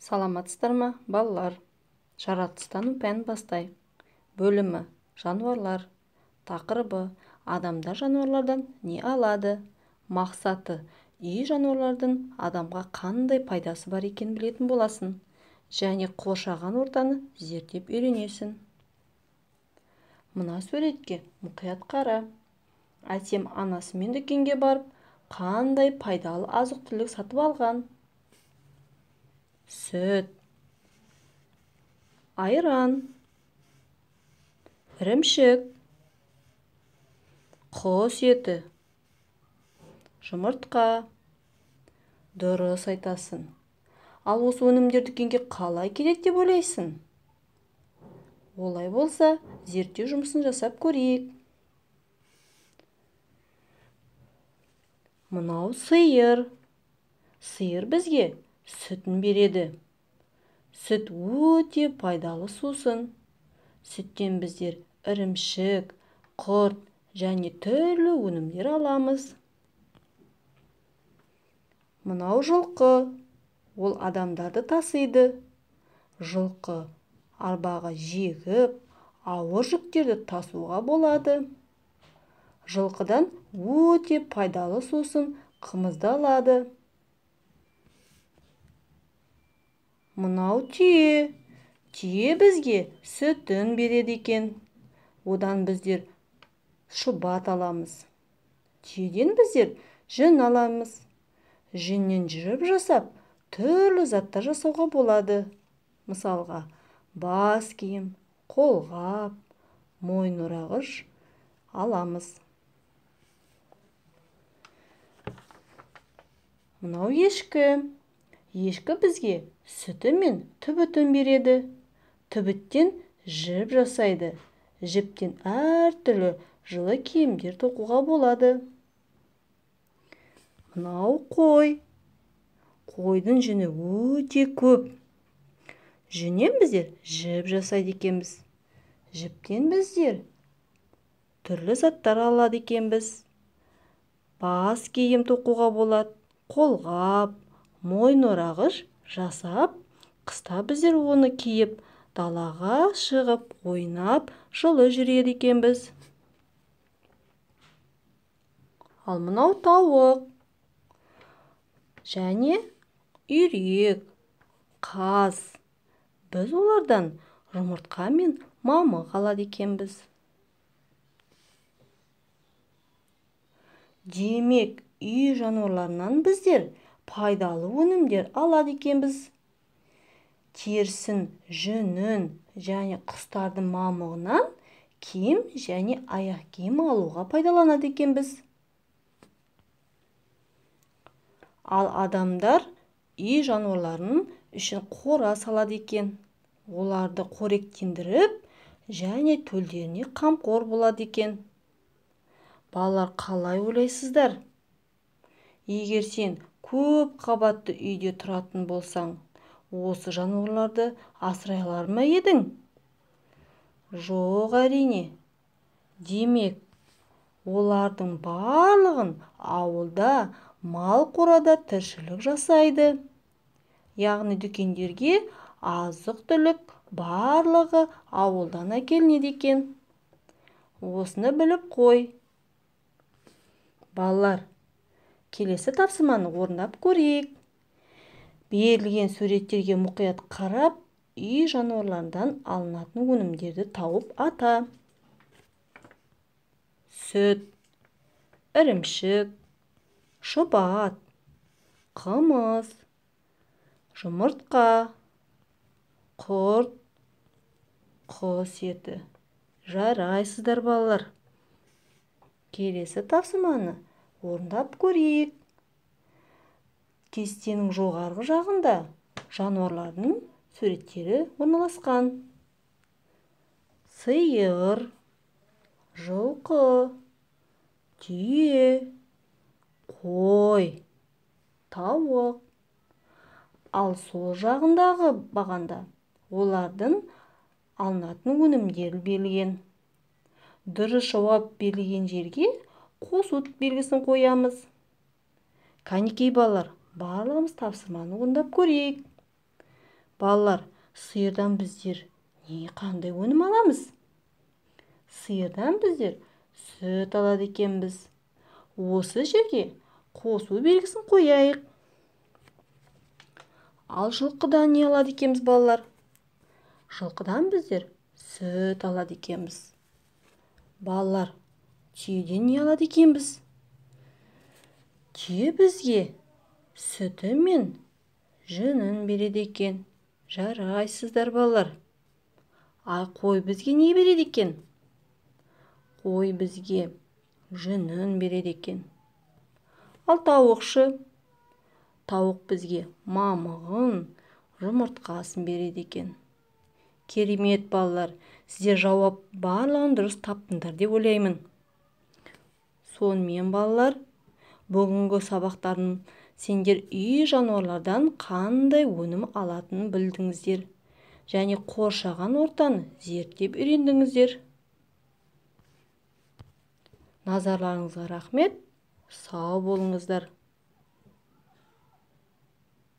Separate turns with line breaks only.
Саламатсыздар ма, балалар? Жаратылыстану пәнін бастайық. Бөлімі жануарлар. Тақырыбы адамдар жануарлардан не алады? Мақсаты үй жануарлардың адамға қандай пайдасы бар екенін білетін боласың. Және қоршаған ортаны зерттеп үйренесің. Мына суретке мұқият қара. Әсем анасымен дүкенге барып, қандай пайдалы азық-түлік сатып алған. Сүт, айран, ірімшік, құс еті, жұмыртқа. Дұрыс айтасың. Ал осы өнімдер дүкенге қалай келеді деп ойлайсың? Олай болса, зерттеу жұмысын жасап көрейік. Мынау сиыр. Сиыр бізге сүтін береді. Сүт өте пайдалы сусын. Сүттен біздер ірімшік, құрт және түрлі өнімдер аламыз. Мынау жылқы. Ол адамдарды тасиды. Жылқы арбаға жегіп, ауыр жүктерді тасуға болады. Жылқыдан өте пайдалы сусын қымызды алады. Мынау түйе. Түйе бізге сүтін береді екен. Одан біздер шұбат аламыз. Түйеден біздер жүн аламыз. Жүннен жіп жасап, түрлі заттар жасауға болады. Мысалға, бас киім, қолғап, мойын орағыш аламыз. Мынау ешкі. Ешкі бізге сүті мен түбітін береді. Түбіттен жіп жасайды. Жіптен әртүрлі жылы киімдер тоқуға болады. Мынау қой. Қойдың жүні өте көп. Жүннен біздер жіп жасайды екенбіз. Жіптен біздер түрлі заттар алады екенбіз. Бас киім тоқуға болады. Қолғап, мойын орағыш жасап, қыста біздер оны киіп, далаға шығып, ойнап, жылы жүреді екенбіз. Ал мынау тауық. Және үйрек, қаз. Біз олардан жұмыртқа мен мамық алады екенбіз. Демек, үй жануарларынан біздер пайдалы өнімдер алады екенбіз. Терісін, жүнін және құстардың мамығынан киім және аяқ киім алуға пайдаланады екенбіз. Ал адамдар үй жануарларының үшін қора салады екен. Оларды қоректендіріп және төлдеріне қамқор болады екен. Балалар, қалай ойлайсыздар? Егер сен көп қабатты үйде тұратын болсаң, осы жануарларды асырай алар ма едің? Жоқ, әрине. Демек, олардың барлығын ауылда, мал қорада тіршілік жасайды. Яғни дүкендерге азық-түлік барлығы ауылдан әкелінеді екен. Осыны біліп қой. Балалар, келесі тапсырманы орындап көрейік. Берілген суреттерге мұқият қарап, үй жануарлардан алынатын өнімдерді тауып ата. Сүт, ірімшік, шұбат, қымыз, жұмыртқа, құрт, құс еті. Жарайсыздар, балалар. Келесі тапсырманы орындап көрейік. Кестенің жоғарғы жағында жануарлардың суреттері орналасқан. Сиыр, жылқы, түйе, қой, тауық. Ал сол жағындағы бағанда олардың алынатын өнімдері берілген. Дұрыс жауап берілген жерге қосу белгісін қоямыз. Кәнекей балалар, барлығымыз тапсырманы орындап көрейік. Балалар, сиырдан біздер қандай өнім аламыз? Сиырдан біздер сүт алады екенбіз. Осы жерге қосу белгісін қояйық. Ал жылқыдан не алады екенбіз, балалар? Жылқыдан біздер сүт алады екенбіз. Балалар, түйеден не алады екенбіз? Түйе бізге сүті мен жүнін береді екен. Жарайсыздар, балалар. Ай, қой бізге не береді екен? Қой бізге жүнін береді екен. Ал тауықшы? Тауық бізге мамығын, жұмыртқасын береді екен. Керемет, балалар. Сіздер жауап барлығын дұрыс таптыңдар деп ойлаймын. Сонымен, балалар, бүгінгі сабақтарын сендер үй жануарлардан қандай өнім алатынын білдіңіздер. Және қоршаған ортаны зерттеп үйрендіңіздер. Назарларыңызға рахмет. Сау болыңыздар.